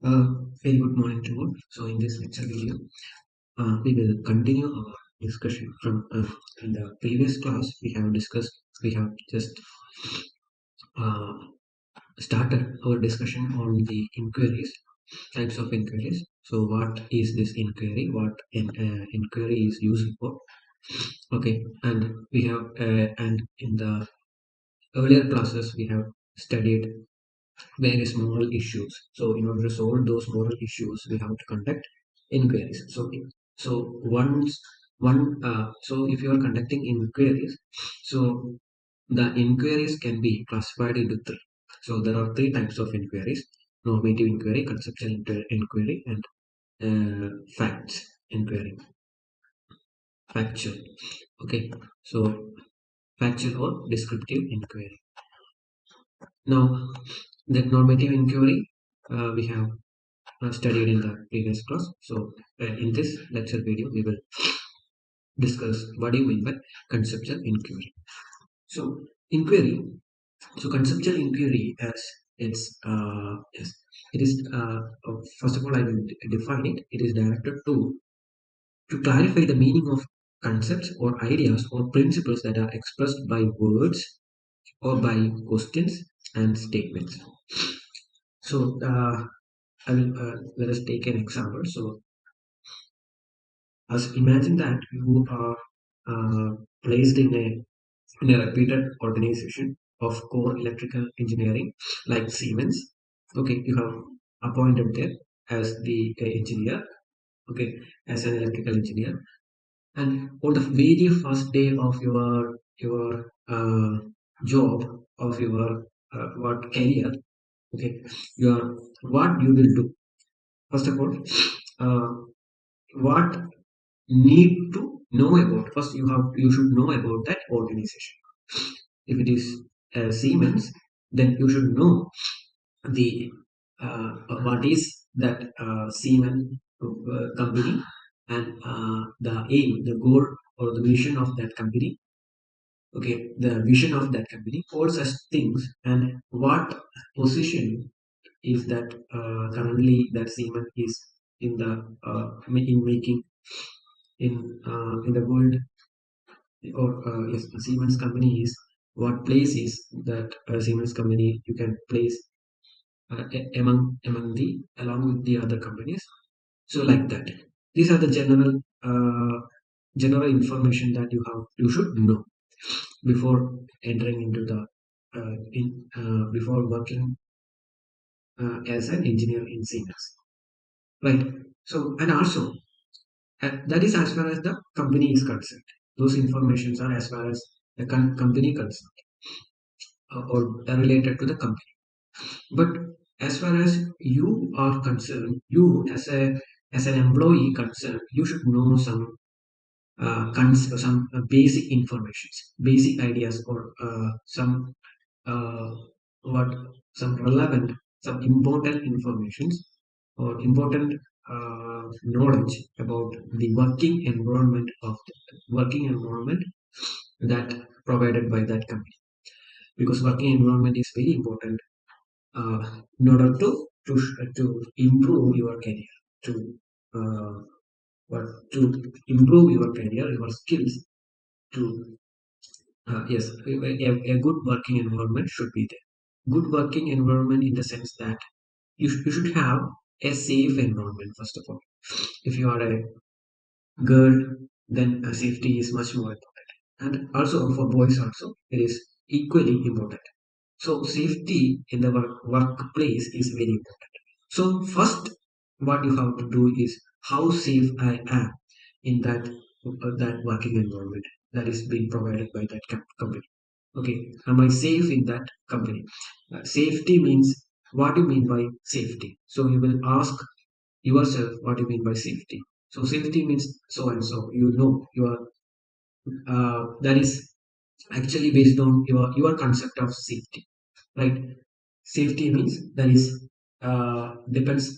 Uh, Very good morning to all. So in this lecture video, we will continue our discussion from in the previous class. We have just uh, started our discussion on the inquiries, types of inquiries. So what is this inquiry? What an inquiry is used for? Okay, and we have and in the earlier classes we have studied various moral issues. So in order to solve those moral issues, we have to conduct inquiries. So once one so if you are conducting inquiries, so the inquiries can be classified into three. So there are three types of inquiries: normative inquiry, conceptual inquiry, and facts inquiry. Factual. Okay. So factual or descriptive inquiry. Now, the normative inquiry we have studied in the previous class. So in this lecture video, we will discuss what do you mean by conceptual inquiry. So inquiry, so conceptual inquiry as yes, it is first of all I will define it. It is directed to clarify the meaning of concepts or ideas or principles that are expressed by words or by questions and statements. So I will let us take an example. So as imagine that you are placed in a reputed organization of core electrical engineering like Siemens. Okay, you have appointed there as the engineer. Okay, as an electrical engineer, and on the very first day of your job of your what career. Okay, your what you will do first of all. Uh, what need to know about first you should know about that organization. If it is Siemens, then you should know the what is that Siemens company, and the aim, the goal, or the mission of that company. Okay, the vision of that company, all such things, and what position is that currently that Siemens is in the in making in the world, or yes, a Siemens company is what place is that Siemens company you can place among the along with the other companies. So like that, these are the general information that you should know before entering into the before working as an engineer in Siemens, right? So and also that is as far as the company is concerned. Those informations are as far as the company concerned, or related to the company. But as far as you are concerned, you as an employee concerned, you should know some basic informations, basic ideas, or some uh, what some relevant, some important informations, or important knowledge about the working environment that provided by that company, because working environment is very important uh, in order to improve your career, to uh, what to improve your career, your skills, to yes, a good working environment should be there. Good working environment in the sense that you should have a safe environment first of all. If you are a girl, then safety is much more important, and also for boys also it is equally important. So safety in the workplace is very important. So first, what you have to do is how safe I am in that working environment that is being provided by that company. Okay, am I safe in that company? Safety means, what do you mean by safety? So you will ask yourself, what do you mean by safety? So safety means so and so. You know, you are that is actually based on your concept of safety, right? Safety means that is depends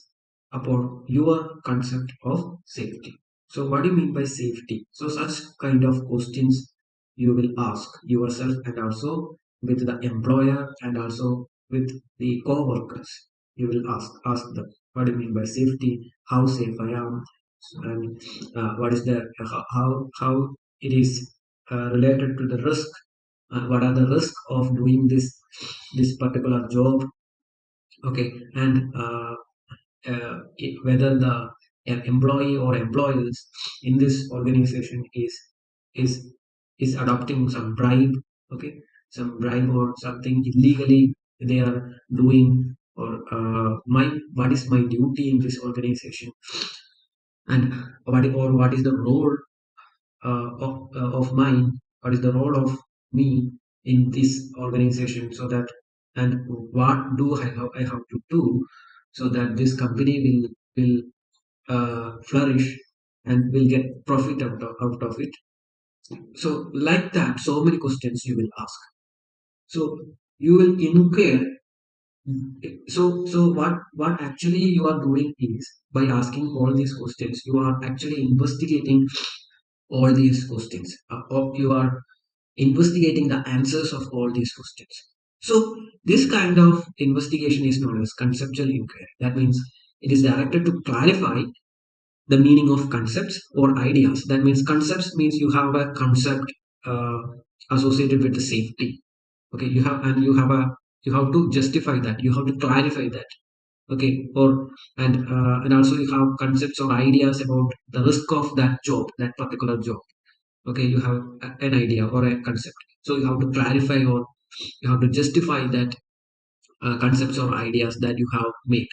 upon your concept of safety. So what do you mean by safety? So such kind of questions you will ask yourself, and also with the employer, and also with the co-workers, you will ask them. what do you mean by safety, how safe I am, and what is the how it is related to the risk, what are the risks of doing this particular job. Okay, and whether the employee or employees in this organization is is adopting some bribe. Okay, some bribe or something illegally they are doing, or my what is my duty in this organization, and what is the role of mine, what is the role of me in this organization, so that, and what do I have to do so that this company will flourish and will get profit out of it. So like that, so many questions you will ask. So you will inquire. So what actually you are doing is, by asking all these questions, you are actually investigating all these questions, or you are investigating the answers of all these questions. So this kind of investigation is known as conceptual inquiry. That means it is directed to clarify the meaning of concepts or ideas. That means concepts means you have a concept uh, associated with the safety. Okay, you have, and you have to justify that, you have to clarify that. Okay, or and also you have concepts or ideas about the risk of that job, that particular job. Okay, you have an idea or a concept, so you have to clarify, or you have to justify that concepts or ideas that you have made.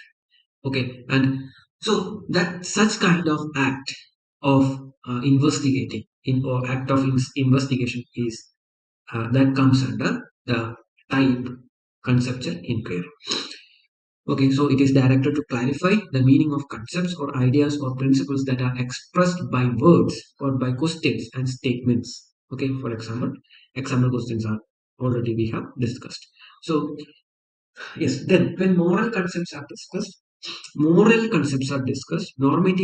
Okay, and so that such kind of act of investigating in or act of investigation is that comes under the type conceptual inquiry. Okay, so it is directed to clarify the meaning of concepts or ideas or principles that are expressed by words or by questions and statements. Okay, for example questions are already we have discussed. So yes, then when moral concepts are discussed, normative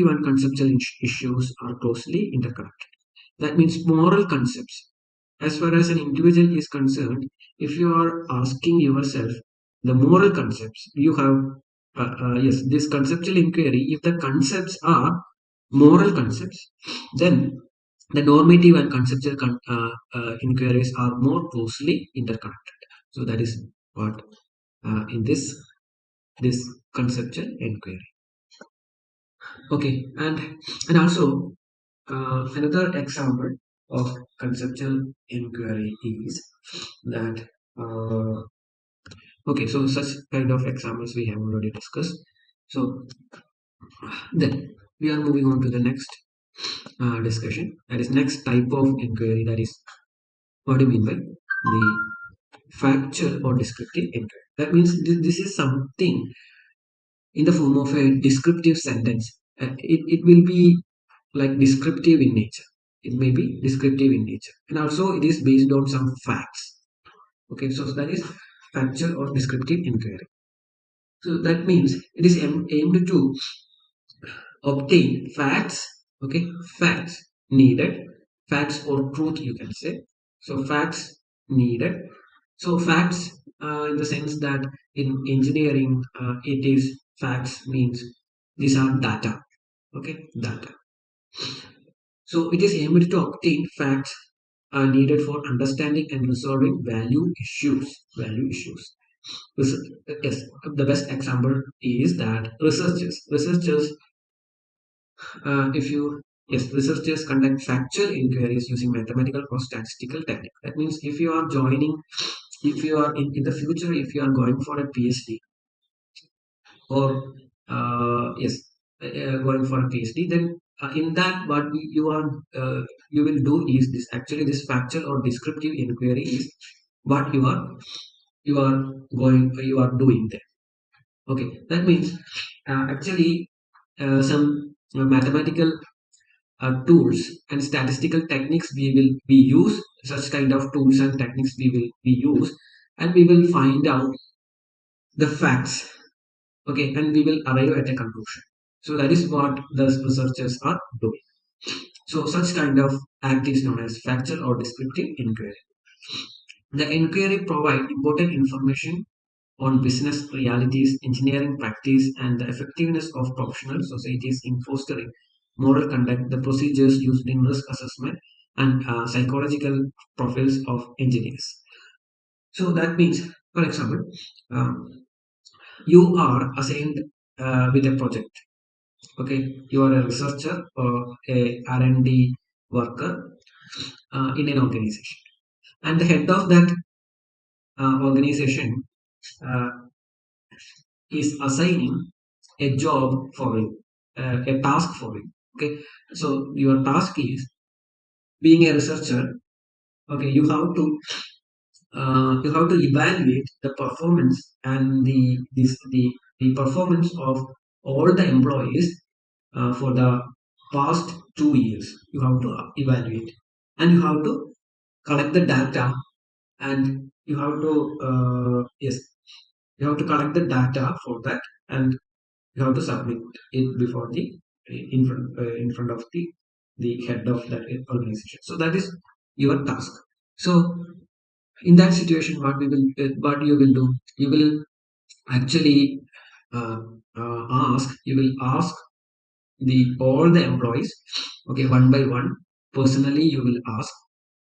and conceptual issues are closely interconnected. That means moral concepts. As far as an individual is concerned, if you are asking yourself the moral concepts, you have, yes, this conceptual inquiry, if the concepts are moral concepts, then the normative and conceptual inquiries are more closely interconnected. So that is what in this conceptual inquiry. Okay, and also another example of conceptual inquiry is that okay, so such kind of examples we have already discussed. So then we are moving on to the next discussion, that is next type of inquiry, that is what do you mean by the factual or descriptive inquiry. That means this is something in the form of a descriptive sentence. It will be like descriptive in nature. It may be descriptive in nature, and also it is based on some facts. Okay, so that is factual or descriptive inquiry. So that means it is aimed to obtain facts. Okay, facts needed, facts or truth you can say. So facts needed. So facts in the sense that in engineering it is facts means these are data. Okay, data. So it is aimed to obtain facts needed for understanding and resolving value issues. Value issues. Yes, the best example is that researchers, if you yes, researchers conduct factual inquiries using mathematical or statistical technique. That means if you are joining, if you are in the future, if you are going for a PhD, or yes, going for a PhD, then in that what you are you will do is this. Actually, this factual or descriptive inquiry is what you are you are doing there. Okay, that means actually some mathematical tools and statistical techniques we use, such kind of tools and techniques we use, and we will find out the facts. Okay, and we will arrive at a conclusion. So that is what the researchers are doing. So such kind of act is known as factual or descriptive inquiry. The inquiry provide important information on business realities, engineering practice, and the effectiveness of professional societies in fostering moral conduct, the procedures used in risk assessment, and psychological profiles of engineers. So that means, for example, um, you are assigned with a project. Okay, you are a researcher or a R&D worker in an organization, and the head of that organization uh, is assigning a job for you, a task for you. Okay, so your task is being a researcher. Okay, you have to evaluate the performance and the performance of all the employees for the past 2 years. You have to evaluate, and you have to collect the data, and you have to yes, you have to collect the data for that, and you have to submit it before the in front of the head of that organization. So that is your task. So in that situation, what you will do, you will actually uh, you will ask the all the employees, okay, one by one. Personally, you will ask,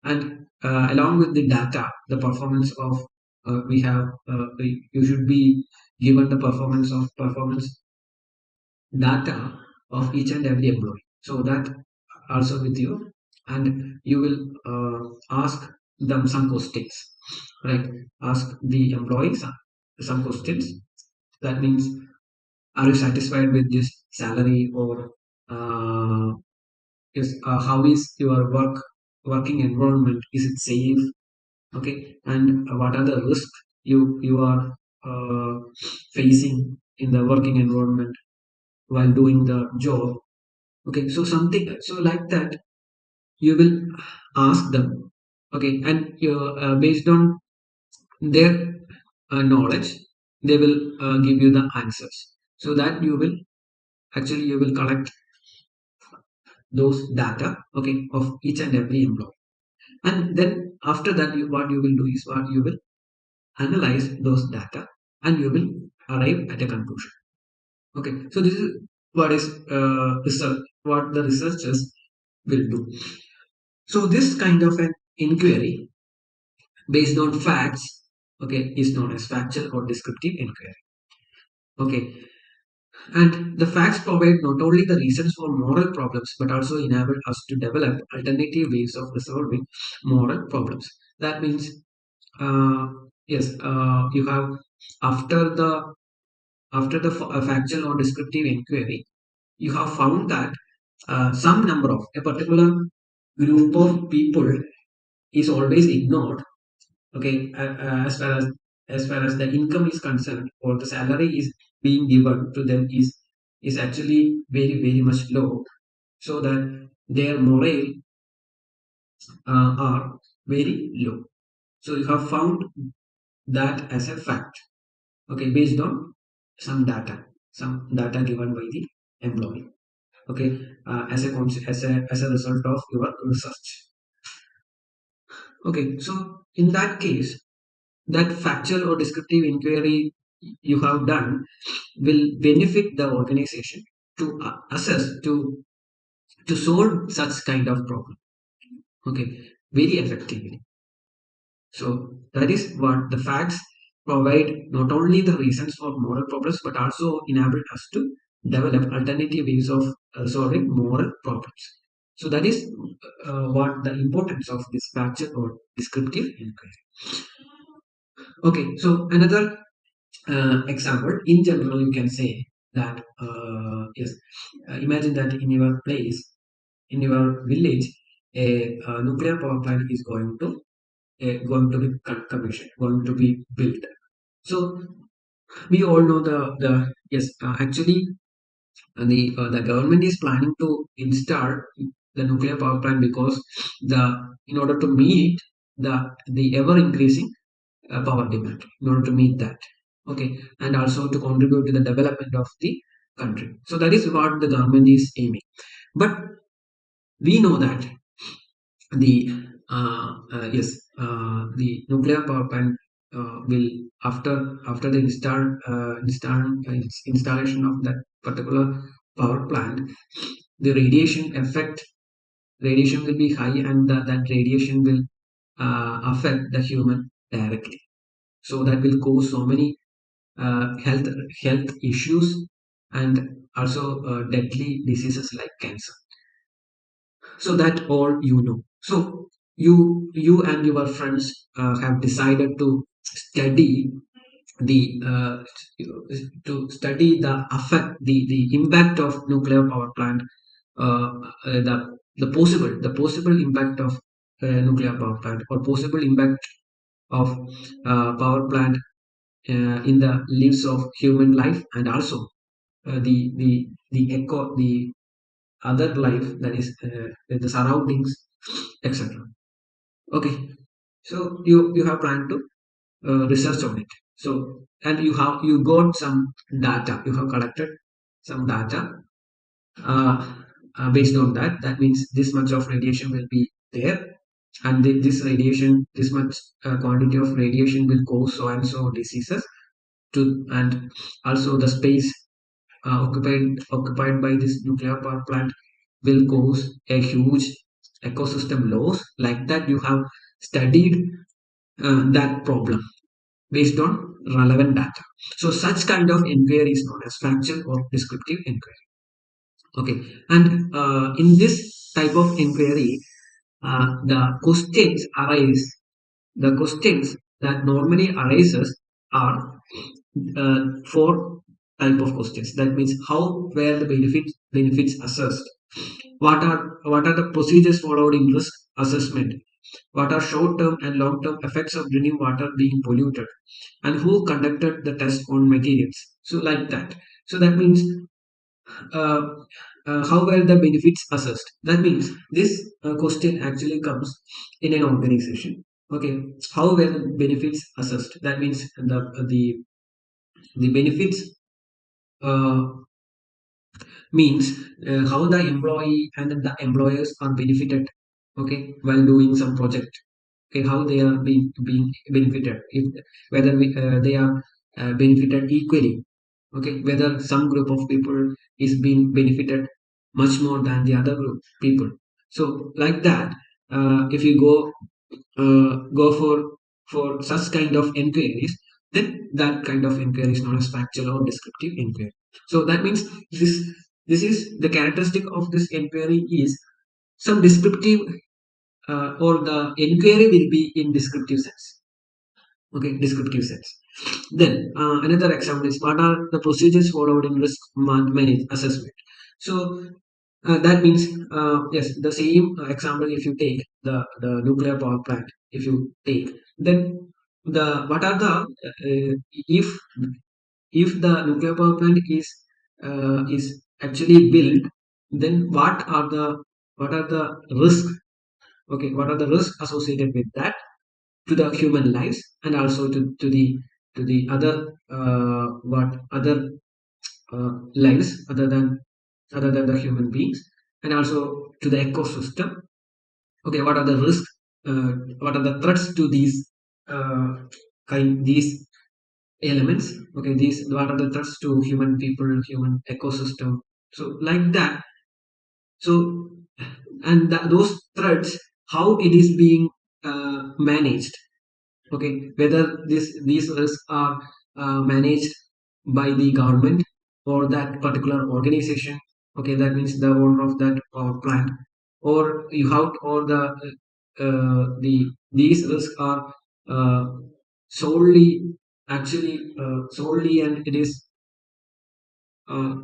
and along with the data, the performance of we have you should be given the performance data of each and every employee. So that also with you, and you will ask them some questions, right? Ask the employees some questions. That means, are you satisfied with this salary, or how is your working environment? Is it safe? Okay, and what are the risks you are facing in the working environment while doing the job? Okay, so something so like that, you will ask them. Okay, and you based on their knowledge, they will give you the answers. So that you will collect those data, okay, of each and every employee, and then after that, what you will do is what you will analyze those data, and you will arrive at a conclusion. Okay, so this is what is research, what the researchers will do. So this kind of an inquiry based on facts, okay, is known as factual or descriptive inquiry. Okay, and the facts provide not only the reasons for moral problems but also enable us to develop alternative ways of resolving moral problems. That means, uh, yes, you have after the factual or descriptive inquiry, you have found that some number of a particular group of people is always ignored. Okay, as far as the income is concerned, or the salary is being given to them is actually very much low, so that their morale are very low. So you have found that as a fact, okay, based on some data given by the employee, okay, as a result of your research. Okay, so in that case, that factual or descriptive inquiry you have done will benefit the organization to assess to solve such kind of problem, okay, very effectively. So that is what the facts provide, not only the reasons for moral problems but also enable us to develop alternative ways of solving moral problems. So that is what the importance of this factual or descriptive inquiry. Okay, so another example, in general, you can say that yes, imagine that in your place, in your village, a nuclear power plant is going to be commissioned, going to be built. So we all know the yes, actually the government is planning to install the nuclear power plant because the in order to meet the ever increasing power demand, in order to meet that, okay, and also to contribute to the development of the country. So that is what the government is aiming. But we know that the yes, the nuclear power plant will after the installation of that particular power plant, the radiation will be high, and that radiation will affect the human directly. So that will cause so many health issues, and also deadly diseases like cancer. So that all you know. So you and your friends have decided to study the the impact of nuclear power plant, the possible impact of nuclear power plant, or possible impact of power plant in the lives of human life, and also the other life, that is the surroundings, etc. Okay, so you have planned to research on it. So, and you got some data, you have collected some data. uh, Based on that, that means this much of radiation will be there, and this much quantity of radiation will cause so and so diseases to, and also the space occupied by this nuclear power plant will cause a huge ecosystem loss. Like that, you have studied that problem based on relevant data. So such kind of inquiry is known as factual or descriptive inquiry. Okay, and in this type of inquiry, the questions arise. The questions that normally arises are four type of questions. That means, how were the benefits assessed? What are the procedures followed in risk assessment? What are short-term and long-term effects of drinking water being polluted? And who conducted the test on materials? So like that. So that means, uh, how were the benefits assessed? That means this question actually comes in an organization. Okay, how were the benefits assessed? That means the benefits uh, means how the employee and the employers are benefited, okay, while doing some project. Okay, how they are being benefited, if whether they are benefited equally. Okay, whether some group of people is being benefited much more than the other group people. So like that, if you go for such kind of inquiries, then that kind of inquiry is known as factual or descriptive inquiry. So that means this this is the characteristic of this inquiry is some descriptive, or the inquiry will be in descriptive sense. Okay, descriptive sense. Then another example is, what are the procedures followed in risk manage assessment? So that means, yes, the same example, if you take the nuclear power plant, if you take, then the what are the if the nuclear power plant is actually built, then what are the risks? Okay, what are the risks associated with that to the human lives, and also to the other what other lives other than the human beings, and also to the ecosystem. Okay, what are the risks? What are the threats to these elements? Okay, these what are the threats to human people, human ecosystem? So like that. So, and those threats, how it is being managed. Okay, whether these risks are managed by the government or that particular organization. Okay, that means the owner of that power plant, or you have, or these risks are uh, solely solely, and it is uh,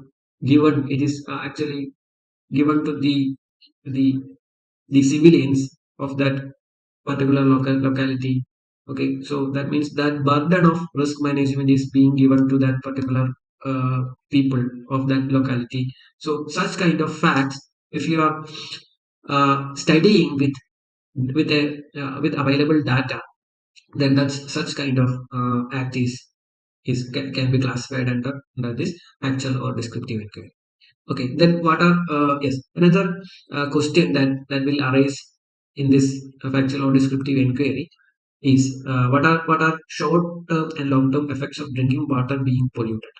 given, it is actually given to the the civilians of that particular locality. Okay, so that means that burden of risk management is being given to that particular people of that locality. So such kind of facts, if you are studying with available data, then that's such kind of act can be classified under this actual or descriptive inquiry. Okay, then what are yes, another question that will arise in this factual or descriptive inquiry. is what are short term and long term effects of drinking water being polluted.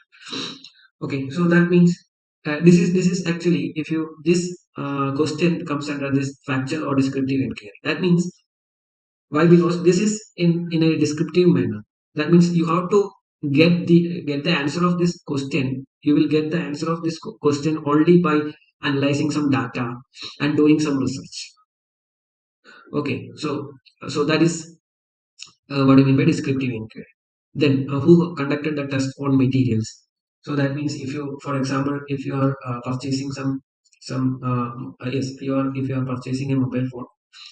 Okay, so that means this is actually, if you this question comes under this factual or descriptive inquiry. That means, why? Because this is in a descriptive manner. That means you have to get the answer of this question. You will get the answer of this question only by analyzing some data and doing some research. Okay, so that is what do you mean by descriptive inquiry? Then who conducted the test on materials? So that means, if you, for example, if you are purchasing some yes, you are if you are purchasing a mobile phone,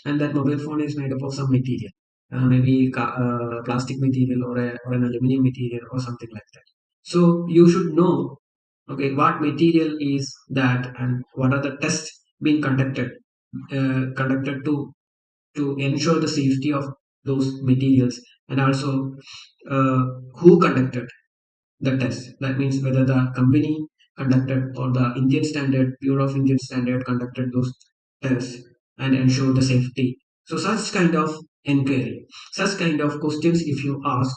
and that mobile phone is made up of some material, maybe plastic material, or an aluminum material, or something like that. So you should know, okay, what material is that, and what are the tests being conducted to ensure the safety of those materials, and also uh, who conducted the test. That means whether the company conducted, or the Indian Standard Bureau of Indian Standard conducted those tests and ensure the safety. So such kind of inquiry, such kind of questions, if you ask,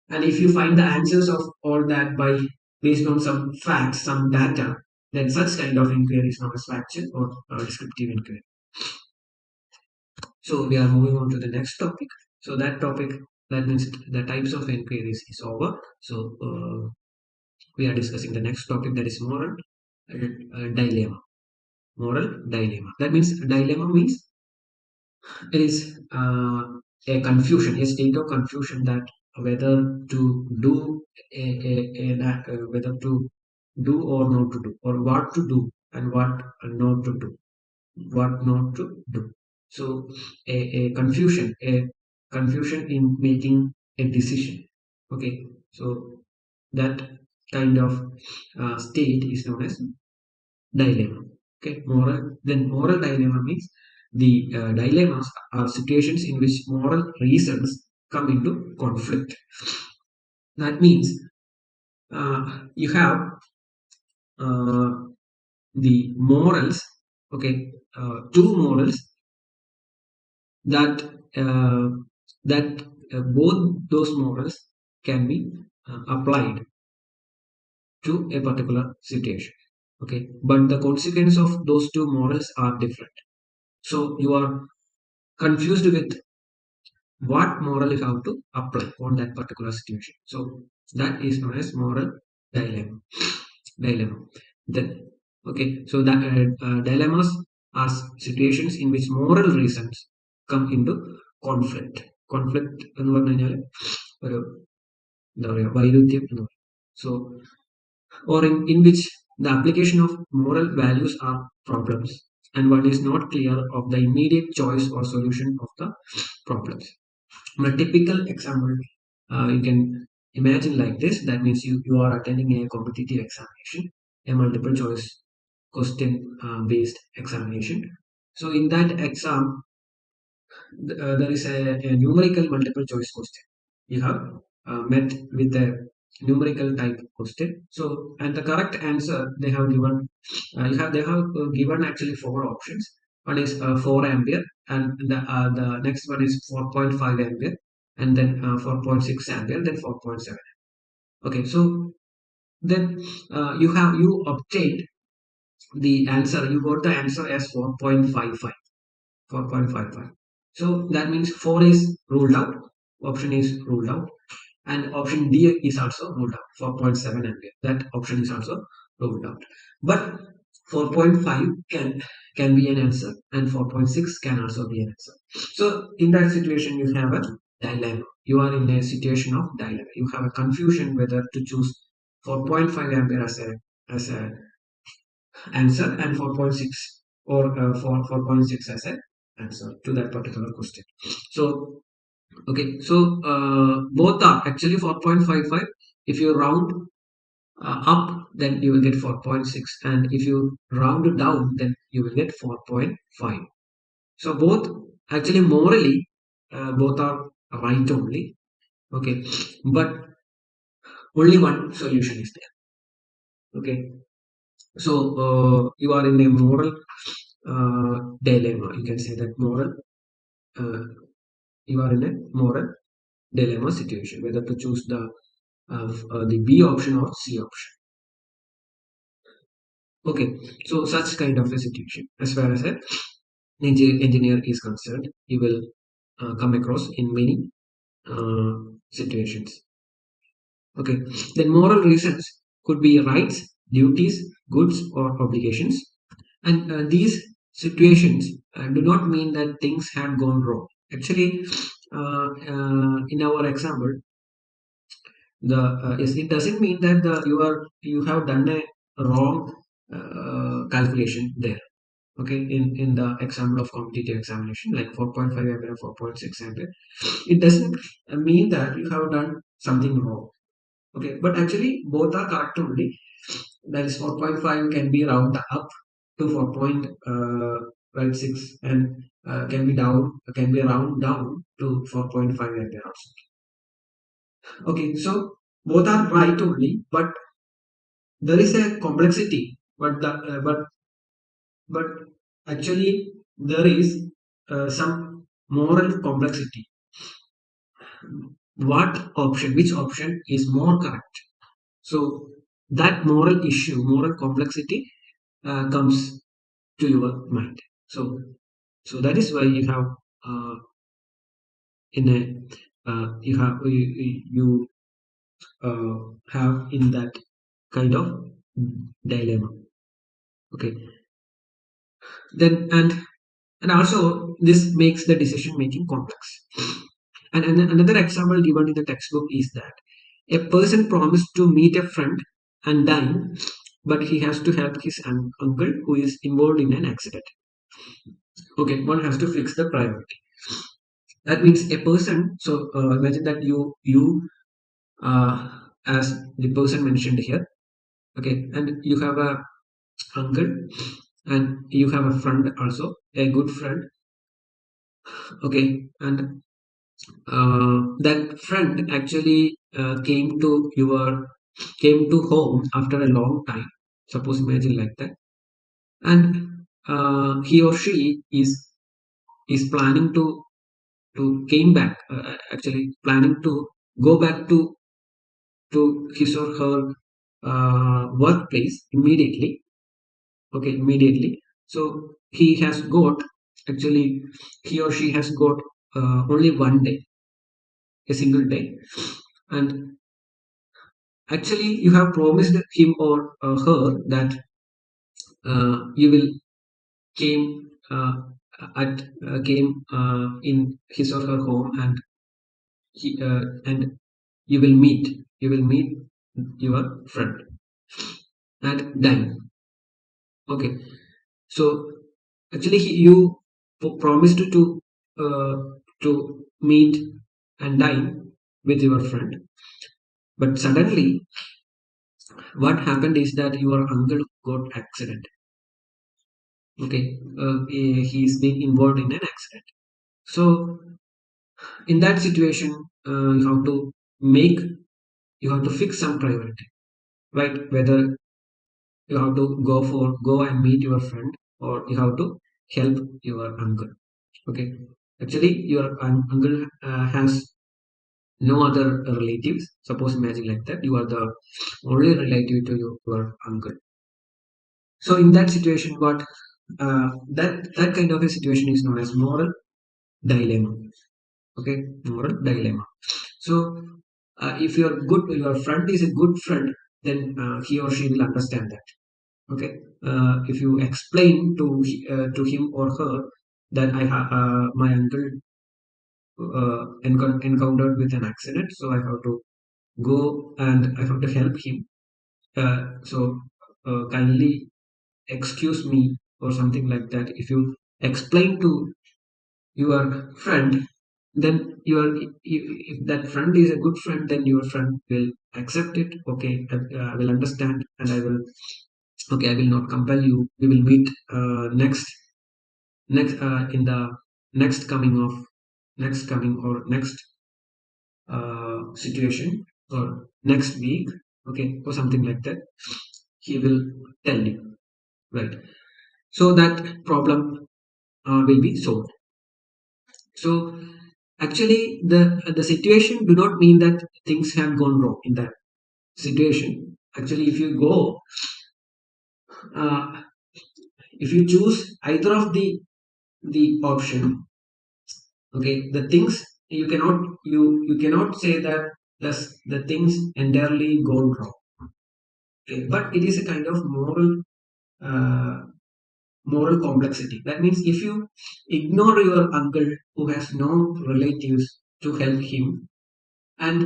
and if you find the answers of all that by based on some facts, some data, then such kind of inquiry is known as factual or descriptive inquiry. So we are moving on to the next topic. So that topic, that means the types of inquiries is over. So we are discussing the next topic, that is moral dilemma. Moral dilemma. That means dilemma means it is a confusion, a state of confusion, that whether to do whether to do or not to do, or what to do and what not to do, what not to do. So a confusion in making a decision. Okay, so that kind of state is known as dilemma. Okay, moral dilemma means the dilemmas are situations in which moral reasons come into conflict. That means you have uh, the morals. Okay, two morals that uh, that both those models can be applied to a particular situation. Okay, but the consequence of those two models are different. So you are confused with what moral you have to apply on that particular situation. So that is known as moral dilemma. Dilemma. Then, okay, so that dilemmas are situations in which moral reasons come into conflict. Conflict എന്ന് പറഞ്ഞു കഴിഞ്ഞാൽ ഒരു എന്താ പറയുക വൈരുദ്ധ്യം എന്ന് പറയും. So, or in which the application of moral values are problems, and one is not clear of the immediate choice or solution of the problems. A typical example you can imagine like this. That means you are attending a competitive examination, a multiple choice question based examination. So in that exam, there is a numerical multiple choice question. You have met with a numerical type question. So, and the correct answer they have given, they have given actually four options. One is 4 ampere, and the next one is 4.5 ampere, and then 4.6 ampere, then 4.7. Okay, so then you obtained the answer. You got the answer as 4.55. 4.55. So that means 4 is ruled out, option is ruled out, and option D is also ruled out, 4.7 ampere. That option is also ruled out. But 4.5 can be an answer, and 4.6 can also be an answer. So in that situation, you have a dilemma. You are in a situation of dilemma. You have a confusion whether to choose 4.5 ampere as a answer, and 4.6, or 4.6 as an answer to that particular question. So okay, so both are actually 4.55. If you round up, then you will get 4.6, and if you round it down, then you will get 4.5. So both actually morally both are right only. Okay, but only one solution is there. Okay, so you are in a moral dilemma. You can say that moral uh, You are in a moral dilemma situation, whether to choose the B option or C option. Okay, so such kind of a situation, as far as a engineer is concerned, you will come across in many uh, situations. Okay, then moral reasons could be rights, duties, goods, or obligations, and these situations do not mean that things have gone wrong. Actually, in our example, it doesn't mean that you have done a wrong calculation there. Okay, in the example of competitive examination, like 4.5 ampere, 4.6 ampere, it doesn't mean that you have done something wrong. Okay, but actually both are correct only. That is 4.5 can be round up to 4.6 and can be round down to 4.5 ampere also. Okay, so both are right only, but there is a complexity. But actually there is some moral complexity. Which option is more correct? So that moral complexity comes to your mind. So that is why you have uh, in a you have in that kind of dilemma. Okay, then and also this makes the decision making complex. And another example given in the textbook is that a person promised to meet a friend and dine, but he has to help his uncle who is involved in an accident. Okay, one has to fix the priority. That means a person. So imagine that as the person mentioned here. Okay, and you have a uncle and you have a friend also, a good friend. Okay, and that friend actually came to home after a long time. Suppose imagine like that, and he or she is planning to came back. Actually, planning to go back to his or her workplace immediately. Okay, immediately. So he or she has got only one day, a single day, and actually you have promised him or her that you will came at came in his or her home and you will meet your friend and dine. Okay, so actually you promised uh, to meet and dine with your friend, but suddenly what happened is that your uncle got accident. Okay, he's been involved in an accident. So in that situation, you have to make you have to fix some priority, right? Whether you have to go and meet your friend, or you have to help your uncle. Okay, actually your uncle has no other relatives. Suppose imagine like that you are the only relative to your uncle. So in that situation, what that kind of a situation is known as moral dilemma. Okay, moral dilemma. So if your friend is a good friend, then he or she will understand that. Okay, if you explain to him or her that my uncle encountered with an accident, so I have to go and I have to help him. So kindly excuse me or something like that. If you explain to your friend, then if that friend is a good friend, then your friend will accept it. Okay, I will understand, and I will, okay, I will not compel you. We will meet next in the next coming of next coming or next situation, or next week. Okay, or something like that. He will tell you, right? So that problem will be solved. So Actually, the situation do not mean that things have gone wrong in that situation. Actually, uh, if you choose either of the option, okay, the things you cannot say that the things entirely gone wrong. Okay, but it is a kind of uh, moral complexity. That means if you ignore your uncle who has no relatives to help him, and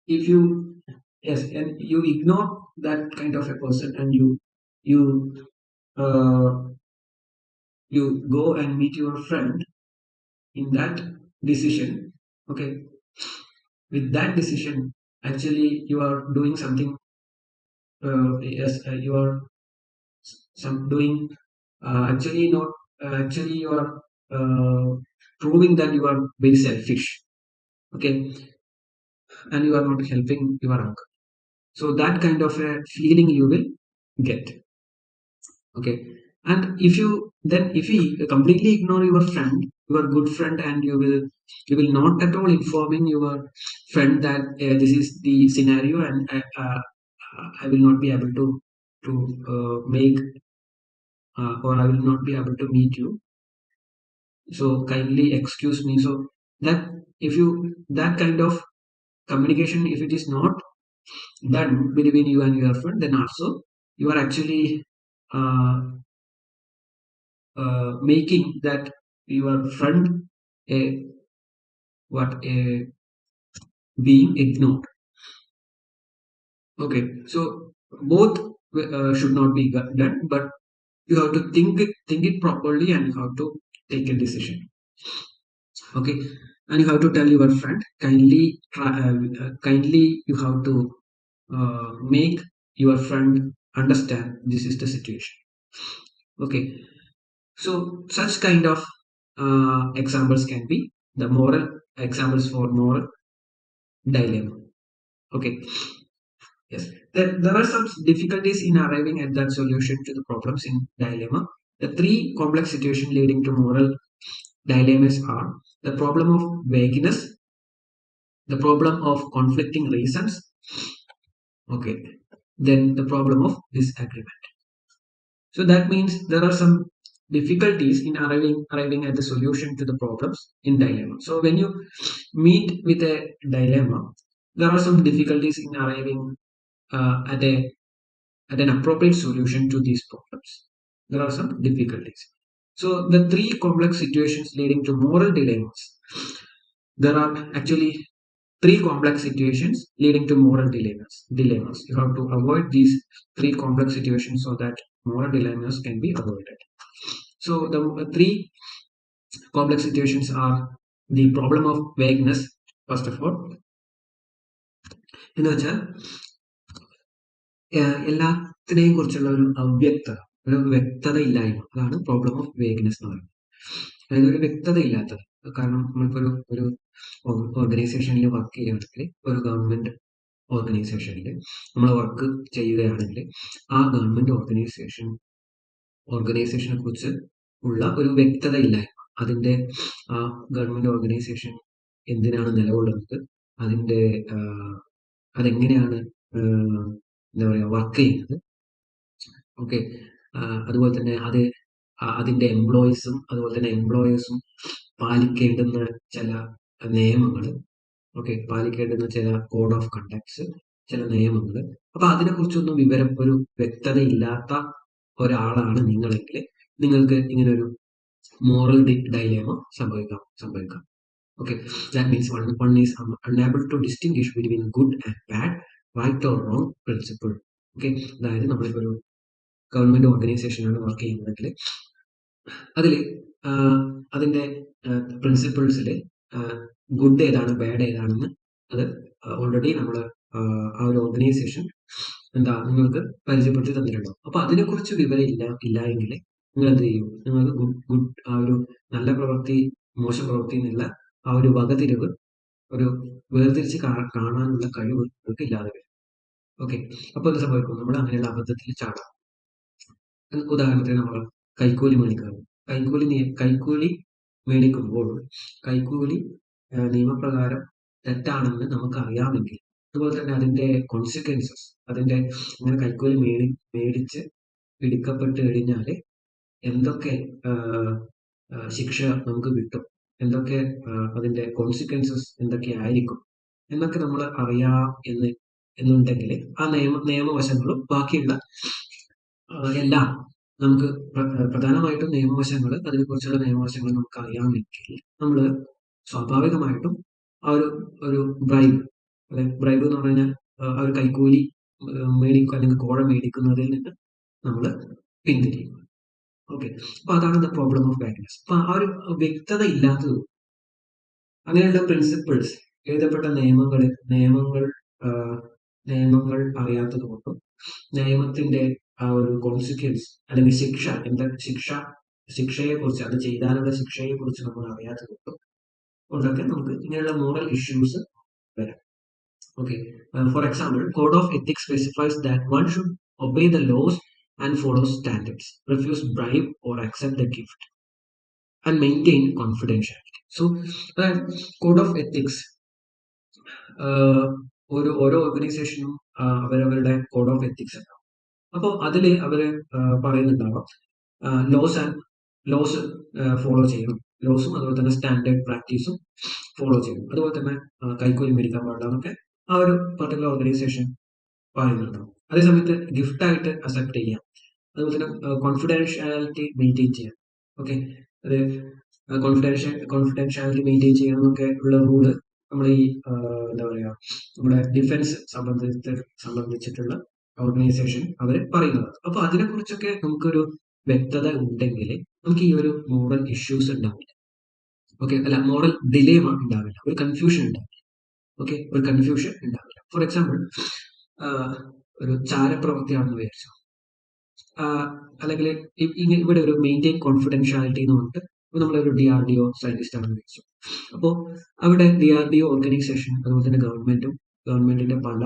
if you yes, and you ignore that kind of a person, and you uh, you go and meet your friend in that decision. Okay, with that decision, actually you are doing something. Yes, you are some doing actually not actually you are proving that you are very selfish. Okay, and you are not helping your uncle. So that kind of a feeling you will get. Okay, and if you completely ignore your friend, your good friend, and you will not at all informing your friend that this is the scenario, and I will not be able to make or I will not be able to meet you, so kindly excuse me. So that if you that kind of communication, if it is not done between you and your friend, then also you are actually uh, making that your friend a what a being ignored. Okay, so both should not be done, but you have to think it properly, and you have to take a decision. Okay, and you have to tell your friend kindly kindly you have to make your friend understand this is the situation. Okay, so such kind of examples can be the moral examples for moral dilemma. Okay, yes, there are some difficulties in arriving at that solution to the problems in dilemma. The three complex situations leading to moral dilemmas are the problem of vagueness, the problem of conflicting reasons, okay, then the problem of disagreement. So that means there are some difficulties in arriving at the solution to the problems in dilemma. So when you meet with a dilemma, there are some difficulties in arriving at an appropriate solution to these problems. There are some difficulties. So the three complex situations leading to moral dilemmas. There are actually three complex situations leading to moral dilemmas. Dilemmas. You have to avoid these three complex situations so that moral dilemmas can be avoided. So the three complex situations are the problem of vagueness. First of all, എന്ന് വെച്ചാൽ എല്ലാത്തിനെയും കുറിച്ചുള്ള ഒരു അവ്യക്തത, ഒരു വ്യക്തത ഇല്ലായ്മ, അതാണ് പ്രോബ്ലം ഓഫ് വേഗ്നെസ് എന്ന് പറയുന്നത്. അതായത് ഒരു വ്യക്തത ഇല്ലാത്തത്. കാരണം നമ്മളിപ്പോൾ ഒരു ഓർഗനൈസേഷനിൽ വർക്ക് ചെയ്യുകയാണെങ്കിൽ, ഒരു ഗവൺമെന്റ് ഓർഗനൈസേഷനിൽ നമ്മൾ വർക്ക് ചെയ്യുകയാണെങ്കിൽ, ആ ഗവൺമെന്റ് ഓർഗനൈസേഷനെ കുറിച്ച് ഉള്ള ഒരു വ്യക്തത ഇല്ലായ്മ, അതിന്റെ ആ ഗവൺമെന്റ് ഓർഗനൈസേഷൻ എന്തിനാണ് നിലകൊള്ളുന്നത്, അതിന്റെ അതെങ്ങനെയാണ് എന്താ പറയുക വർക്ക് ചെയ്യുന്നത്, ഓക്കെ, അതുപോലെ തന്നെ അതിന്റെ എംപ്ലോയീസും അതുപോലെ തന്നെ എംപ്ലോയേഴ്സും പാലിക്കേണ്ടുന്ന ചില നിയമങ്ങൾ, ഓക്കെ, പാലിക്കേണ്ടുന്ന ചില കോഡ് ഓഫ് കണ്ടക്ട്സ്, ചില നിയമങ്ങൾ. അപ്പൊ അതിനെക്കുറിച്ചൊന്നും ഒരു വ്യക്തത ഇല്ലാത്ത ഒരാളാണ് നിങ്ങളെങ്കിൽ നിങ്ങൾക്ക് ഇങ്ങനെ ഒരു മോറൽ ഡൈലേമ സംഭവിക്കാം. Okay, that means one is unable to distinguish between good and bad, right or wrong principle. Okay, അതായത് നമ്മളിപ്പോൾ ഒരു ഗവൺമെന്റ് ഓർഗനൈസേഷനാണ് വർക്ക് ചെയ്യുന്നതെങ്കിൽ അതിൽ അതിന്റെ പ്രിൻസിപ്പിൾസിൽ ഗുഡ് ഏതാണ് ബാഡ് ഏതാണെന്ന് അത് ഓൾറെഡി നമ്മൾ ആ ഒരു ഓർഗനൈസേഷൻ നിങ്ങൾക്ക് പരിചയപ്പെടുത്തി തന്നിട്ടുണ്ടാവും. അപ്പൊ അതിനെക്കുറിച്ച് വിവരം ഇല്ല എങ്കിൽ നിങ്ങൾ എന്ത് ചെയ്യും? നിങ്ങൾക്ക് ഗുഡ് ആ ഒരു നല്ല പ്രവൃത്തി മോശം പ്രവൃത്തി എന്നുള്ള ആ ഒരു വകതിരിവ്, ഒരു വേർതിരിച്ച് കാണാനുള്ള കഴിവ് നിങ്ങൾക്ക് ഇല്ലാതെ വരും. ഓക്കെ, അപ്പൊ എന്ത് സംഭവിക്കും? നമ്മൾ അങ്ങനെയുള്ള അബദ്ധത്തിൽ ചാടാം. ഉദാഹരണത്തിന് നമ്മൾ കൈക്കൂലി മേടിക്കാറ്. കൈക്കൂലി മേടിക്കുമ്പോൾ കൈക്കൂലി നിയമപ്രകാരം തെറ്റാണെന്ന് നമുക്ക് അറിയാമെങ്കിൽ, അതുപോലെ തന്നെ അതിന്റെ കോൺസിക്വൻസസ്, അതിന്റെ ഇങ്ങനെ കൈക്കൂലി മേടിച്ച് പിടിക്കപ്പെട്ട് കഴിഞ്ഞാൽ എന്തൊക്കെ ശിക്ഷ നമുക്ക് കിട്ടും, എന്തൊക്കെ അതിന്റെ കോൺസിക്വൻസസ് എന്തൊക്കെയായിരിക്കും എന്നൊക്കെ നമ്മൾ അറിയാം എന്നുണ്ടെങ്കിൽ ആ നിയമവശങ്ങളും ബാക്കിയുള്ള എല്ലാം നമുക്ക് പ്രധാനമായിട്ടും നിയമവശങ്ങൾ, അതിനെക്കുറിച്ചുള്ള നിയമവശങ്ങൾ നമുക്ക് അറിയാമെങ്കിൽ നമ്മൾ സ്വാഭാവികമായിട്ടും ആ ഒരു ബ്രൈബ്, അതായത് ബ്രൈബ് എന്ന് പറഞ്ഞു കഴിഞ്ഞാൽ ആ ഒരു കൈക്കൂലി മേടിക്കുക അല്ലെങ്കിൽ കോഴ മേടിക്കുന്നതിൽ നിന്ന് നമ്മൾ പിന്തിരിയും. ഓക്കെ, അപ്പൊ അതാണ് ദ പ്രോബ്ലം ഓഫ് ബാഡ്നെസ്. അപ്പൊ ആ ഒരു വ്യക്തത ഇല്ലാത്തത്, അങ്ങനെയുള്ള പ്രിൻസിപ്പിൾസ്, എഴുതപ്പെട്ട നിയമങ്ങൾ അറിയാത്തത് കൊണ്ടും നിയമത്തിന്റെ ആ ഒരു കോൺസിക്വൻസ് അല്ലെങ്കിൽ ശിക്ഷയെ കുറിച്ച്, അത് ചെയ്താലുള്ള ശിക്ഷയെ കുറിച്ച് നമ്മൾ അറിയാത്തത് കൊണ്ടൊക്കെ നമുക്ക് ഇങ്ങനെയുള്ള മോറൽ ഇഷ്യൂസ് വരാം. Okay. For example, Code of Ethics specifies that one should obey the laws and follow standards, refuse bribe or accept the gift, and maintain confidentiality. So, Code of Ethics, ഓരോ ഓർഗനൈസേഷനും അവരവരുടെ code of ethics ഉണ്ടാവും. അപ്പോൾ അതിൽ അവർ പറയുന്നുണ്ടാവാം loss follow ചെയ്യണം, ലോസും അതുപോലെ തന്നെ standard പ്രാക്ടീസും follow ചെയ്യണം, അതുപോലെ തന്നെ കൈക്കൂലി മേടിക്കാൻ പാടില്ല എന്നൊക്കെ ആ ഒരു പർട്ടിക്കുലർ ഓർഗനൈസേഷൻ പറയുന്നുണ്ടാവും. അതേസമയത്ത് ഗിഫ്റ്റായിട്ട് അക്സെപ്റ്റ് ചെയ്യാം, അതുപോലെ തന്നെ കോൺഫിഡൻഷ്യാലിറ്റി മെയിൻറ്റെയിൻ ചെയ്യാം. ഓക്കെ, അത് കോൺഫിഡൻഷ്യാലിറ്റി മെയിൻറ്റെയിൻ ചെയ്യണമെന്നൊക്കെ ഉള്ള റൂള് നമ്മൾ ഈ എന്താ പറയുക, നമ്മുടെ ഡിഫൻസ് സംബന്ധിച്ചിട്ടുള്ള ഓർഗനൈസേഷൻ അവർ പറയുന്നത്. അപ്പൊ അതിനെക്കുറിച്ചൊക്കെ നമുക്കൊരു വ്യക്തത ഉണ്ടെങ്കിൽ നമുക്ക് ഈ ഒരു മോറൽ ഇഷ്യൂസ് ഉണ്ടാവില്ല. ഓക്കെ, അല്ല, മോറൽ ഡിലേമ ഉണ്ടാവില്ല, ഒരു കൺഫ്യൂഷൻ ഉണ്ടാവില്ല. ഓക്കെ, ഒരു കൺഫ്യൂഷൻ ഉണ്ടാവില്ല. ഫോർ എക്സാമ്പിൾ, ഒരു ചാരപ്രവൃത്തിയാണെന്ന് വിചാരിച്ചു, അല്ലെങ്കിൽ ഇവിടെ ഒരു മെയിൻറ്റെയിൻ കോൺഫിഡൻഷ്യാലിറ്റി എന്ന് പറഞ്ഞിട്ട് നമ്മളൊരു DRDO സയന്റിസ്റ്റ് ആണെന്ന് വിചാരിച്ചു. അപ്പോൾ അവിടെ DRDO ഓർഗനൈസേഷൻ, അതുപോലെ തന്നെ ഗവൺമെന്റിന്റെ പല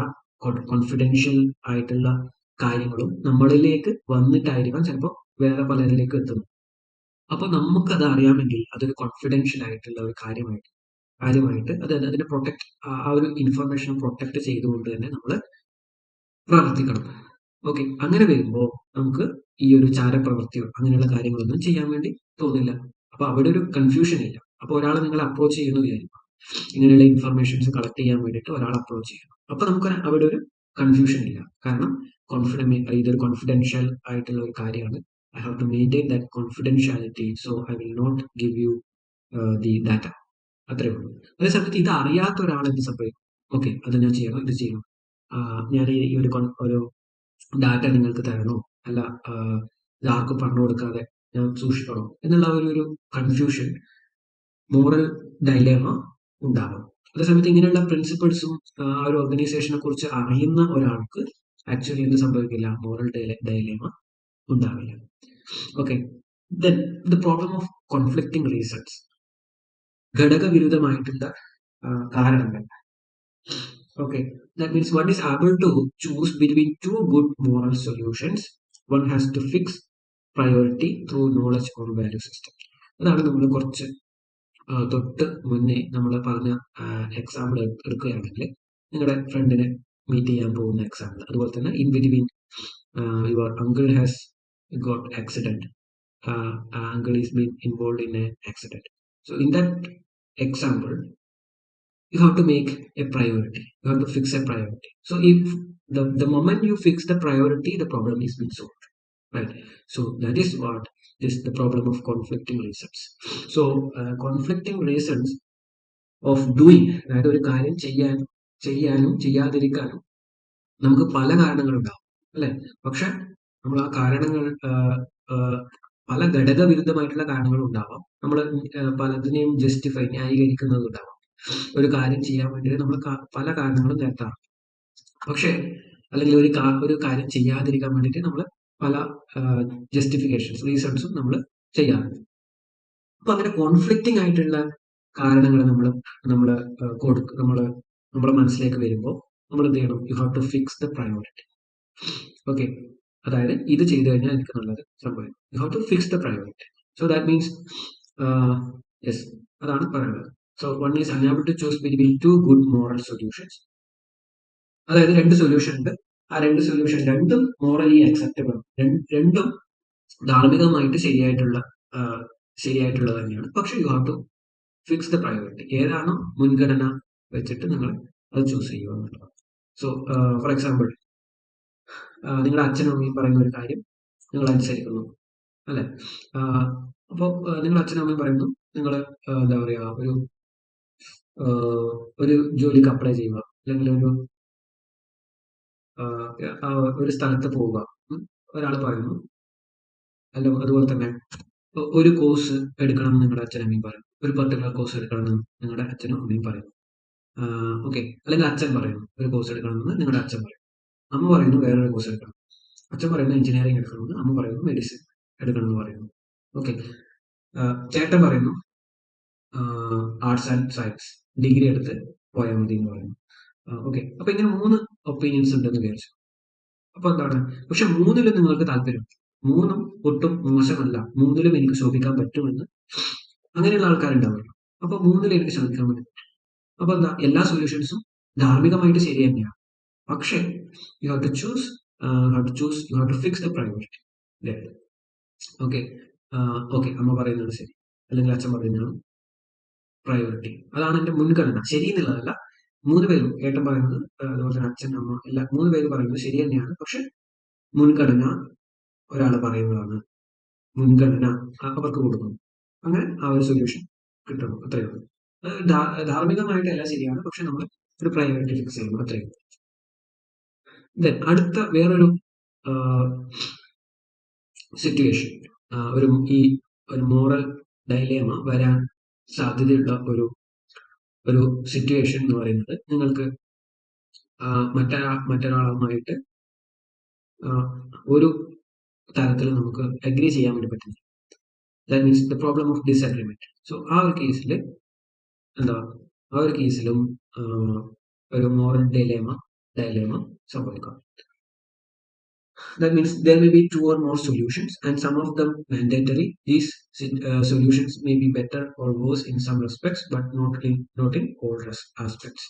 കോൺഫിഡൻഷ്യൽ ആയിട്ടുള്ള കാര്യങ്ങളും നമ്മളിലേക്ക് വന്നിട്ടായിരിക്കാം ചിലപ്പോൾ വേറെ പലരിലേക്ക് എത്തുന്നത്. അപ്പൊ നമുക്കത് അറിയാമെങ്കിൽ അതൊരു കോൺഫിഡൻഷ്യൽ ആയിട്ടുള്ള ഒരു കാര്യമായിട്ട് അതിനെ പ്രൊട്ടക്ട്, ആ ഒരു ഇൻഫർമേഷൻ പ്രൊട്ടക്ട് ചെയ്തുകൊണ്ട് തന്നെ നമ്മൾ പ്രവർത്തിക്കണം. ഓക്കെ, അങ്ങനെ വരുമ്പോൾ നമുക്ക് ഈ ഒരു ചാരപ്രവൃത്തിയോ അങ്ങനെയുള്ള കാര്യങ്ങളൊന്നും ചെയ്യാൻ വേണ്ടി തോന്നില്ല. അപ്പൊ അവിടെ ഒരു കൺഫ്യൂഷൻ ഇല്ല. അപ്പൊ ഒരാളെ നിങ്ങൾ അപ്രോച്ച് ചെയ്യുന്നു വിചാരിക്കും, ഇങ്ങനെയുള്ള ഇൻഫർമേഷൻസ് കളക്ട് ചെയ്യാൻ വേണ്ടിയിട്ട് ഒരാൾ അപ്രോച്ച് ചെയ്യണം. അപ്പൊ നമുക്ക് അവിടെ ഒരു കൺഫ്യൂഷൻ ഇല്ല, കാരണം ഇതൊരു കോൺഫിഡൻഷ്യൽ ആയിട്ടുള്ള ഒരു കാര്യമാണ്. I have to maintain that confidentiality, so I will not give you the data. അത്രേ ഉള്ളൂ. അതേസമയത്ത് ഇത് അറിയാത്ത ഒരാൾ എന്ത് സംഭവിക്കും? ഓക്കെ, അത് ഞാൻ ചെയ്യണം, ഇത് ചെയ്യണം, ഞാൻ ഈ ഒരു ഡാറ്റ നിങ്ങൾക്ക് തരണോ, അല്ല ഇത് ആർക്കും പറഞ്ഞു കൊടുക്കാതെ ഞാൻ സൂക്ഷിക്കണോ എന്നുള്ള ഒരു കൺഫ്യൂഷൻ, മോറൽ ഡൈലേമ ഉണ്ടാകും. അതേസമയത്ത് ഇങ്ങനെയുള്ള പ്രിൻസിപ്പിൾസും ആ ഒരു ഓർഗനൈസേഷനെ കുറിച്ച് അറിയുന്ന ഒരാൾക്ക് ആക്ച്വലി എന്ത് സംഭവിക്കില്ല, മോറൽ ഡൈലേമ ഉണ്ടാവില്ല. Okay, then the problem of conflicting reasons, ഘടകവിരുദ്ധമായിട്ടുള്ള കാരണങ്ങൾ. Okay, that means one is able to choose between two good moral solutions. One has to fix priority through knowledge or value system. അതാണ് നമ്മൾ കുറച്ച് തൊട്ട് മുന്നേ നമ്മൾ പറഞ്ഞ എക്സാമ്പിൾ എടുക്കുകയാണെങ്കിൽ, നിങ്ങളുടെ ഫ്രണ്ടിനെ മീറ്റ് ചെയ്യാൻ പോകുന്ന എക്സാമ്പിൾ, അതുപോലെ തന്നെ in between your uncle has got accident, uncle is been involved in an accident. So in that example, you have to make a priority. You have to fix a priority. So if the moment you fix the priority, the problem is being solved, right? So that is what is the problem of conflicting reasons. So conflicting reasons of doing, അതായത് ഒരു കാര്യം ചെയ്യാനും ചെയ്യാതിരിക്കാനും നമുക്ക് പല കാരണങ്ങളുണ്ടാവും, അല്ലെ? പക്ഷെ നമ്മൾ ആ കാരണങ്ങൾ പല ഘടകവിരുദ്ധമായിട്ടുള്ള കാരണങ്ങളും ഉണ്ടാവാം. നമ്മൾ പലതിനെയും ന്യായീകരിക്കുന്നതുണ്ടാവാം. ഒരു കാര്യം ചെയ്യാൻ വേണ്ടി നമ്മൾ പല കാരണങ്ങളും നിരത്താറുണ്ട്. പക്ഷെ അല്ലെങ്കിൽ ഒരു കാര്യം ചെയ്യാതിരിക്കാൻ വേണ്ടിയിട്ട് നമ്മൾ പല റീസൺസും നമ്മൾ ചെയ്യാറുണ്ട്. അപ്പൊ അങ്ങനെ കോൺഫ്ലിക്റ്റിംഗ് ആയിട്ടുള്ള കാരണങ്ങൾ നമ്മുടെ മനസ്സിലേക്ക് വരുമ്പോൾ നമ്മൾ എന്ത് ചെയ്യണം? You have to fix the priority. Okay, അതായത് ഇത് ചെയ്തു കഴിഞ്ഞാൽ എനിക്ക് നല്ലത് സംഭവിക്കും. You have to fix the priority. So that means yes, അതാണ് പറയുന്നത്. So one is unable to choose between two good moral solutions. അതായത് രണ്ട് സൊല്യൂഷൻ ഉണ്ട്. ആ രണ്ട് സൊല്യൂഷൻ രണ്ടും മോറലി അക്സെപ്റ്റബിൾ, രണ്ടും ധാർമ്മികമായിട്ട് ആ, ശരിയായിട്ടുള്ളത് തന്നെയാണ്. പക്ഷെ you have to fix the priority. ഏതാണോ മുൻഗണന വെച്ചിട്ട് നിങ്ങൾ അത് ചൂസ് ചെയ്യുക എന്നുള്ളതാണ്. സോ ഫോർ എക്സാമ്പിൾ, നിങ്ങളുടെ അച്ഛനും അമ്മയും പറയുന്ന ഒരു കാര്യം നിങ്ങൾ അനുസരിക്കുന്നു, അല്ലെ? അപ്പോൾ നിങ്ങൾ അച്ഛനും അമ്മയും പറയുന്നു, നിങ്ങൾ എന്താ പറയാ, ഒരു ജോലിക്ക് അപ്ലൈ ചെയ്യുക, അല്ലെങ്കിൽ ഒരു സ്ഥലത്ത് പോവുക. ഒരാൾ പറയുന്നു, അല്ല അതുപോലെ തന്നെ ഒരു കോഴ്സ് എടുക്കണമെന്ന് നിങ്ങളുടെ അച്ഛനും അമ്മയും പറയും. ഒരു പർട്ടിക്കുലർ കോഴ്സ് എടുക്കണമെന്ന് നിങ്ങളുടെ അച്ഛനും അമ്മയും പറയും. ഓക്കെ, അല്ലെങ്കിൽ അച്ഛൻ പറയുന്നു ഒരു കോഴ്സ് എടുക്കണമെന്ന് നിങ്ങളുടെ അച്ഛൻ പറയും. അമ്മ പറയുന്നു വേറൊരു കോഴ്സ് എടുക്കണം. അച്ഛൻ പറയുന്നു എഞ്ചിനീയറിംഗ് എടുക്കണമെന്ന്, അമ്മ പറയുന്നു മെഡിസിൻ എടുക്കണമെന്ന് പറയുന്നു. ഓക്കെ, ചേട്ടൻ പറയുന്നു ആർട്സ് ആൻഡ് സയൻസ് ഡിഗ്രി എടുത്ത് പോയാൽ മതി എന്ന് പറയുന്നു. ഓക്കെ, അപ്പൊ ഇങ്ങനെ 3 ഒപ്പീനിയൻസ് ഉണ്ടെന്ന് വിചാരിച്ചു. അപ്പൊ എന്താണ്, പക്ഷെ മൂന്നിലും നിങ്ങൾക്ക് താല്പര്യം, മൂന്നും ഒട്ടും മോശമല്ല, മൂന്നിലും എനിക്ക് ശോഭിക്കാൻ പറ്റുമെന്ന് അങ്ങനെയുള്ള ആൾക്കാരുണ്ടാവുമല്ലോ. അപ്പൊ മൂന്നിലും എനിക്ക് ശ്രമിക്കാൻ പറ്റും. അപ്പൊ എന്താ, എല്ലാ സൊല്യൂഷൻസും ധാർമ്മികമായിട്ട് ശരി തന്നെയാണ്. പക്ഷേ you have to choose, you have to fix the priority. Okay, okay, അമ്മ പറയുന്നത് ശരി, അല്ലെങ്കിൽ അച്ഛൻ പറയുന്നതാണ് പ്രയോറിറ്റി, അതാണ് എന്റെ മുൻഗണന. ശരി എന്നുള്ളതല്ല, 3 പേരും, ഏട്ടൻ പറയുന്നത് അതുപോലെ തന്നെ അച്ഛൻ അമ്മ എല്ലാ 3 പേര് പറയുന്നത് ശരി തന്നെയാണ്. പക്ഷെ മുൻഗണന ഒരാൾ പറയുന്നതാണ് മുൻഗണന, അവർക്ക് കൊടുക്കുന്നു. അങ്ങനെ ആ ഒരു സൊല്യൂഷൻ കിട്ടുന്നു, അത്രയേ ഉള്ളൂ. ധാർമ്മികമായിട്ട് എല്ലാം ശരിയാണ്, പക്ഷെ നമ്മൾ ഒരു പ്രയോറിറ്റി ഫിക്സ് ചെയ്യുന്നു, അത്രയേ ഉള്ളൂ. അടുത്ത വേറൊരു സിറ്റുവേഷൻ, ഒരു ഈ ഒരു മോറൽ ഡൈലേമ വരാൻ സാധ്യതയുള്ള ഒരു സിറ്റുവേഷൻ എന്ന് പറയുന്നത്, നിങ്ങൾക്ക് മറ്റൊരാളുമായിട്ട് ഒരു തരത്തിൽ നമുക്ക് അഗ്രി ചെയ്യാൻ വേണ്ടി പറ്റില്ല. That means the problem of disagreement. So ആ ഒരു കേസിൽ എന്താ, ആ ഒരു കേസിലും ഒരു മോറൽ ഡൈലേമ സംഭവിക്കാം. That means there may be 2 or more solutions, and some of them mandatory. These solutions may be better or worse in some respects, but not in all aspects.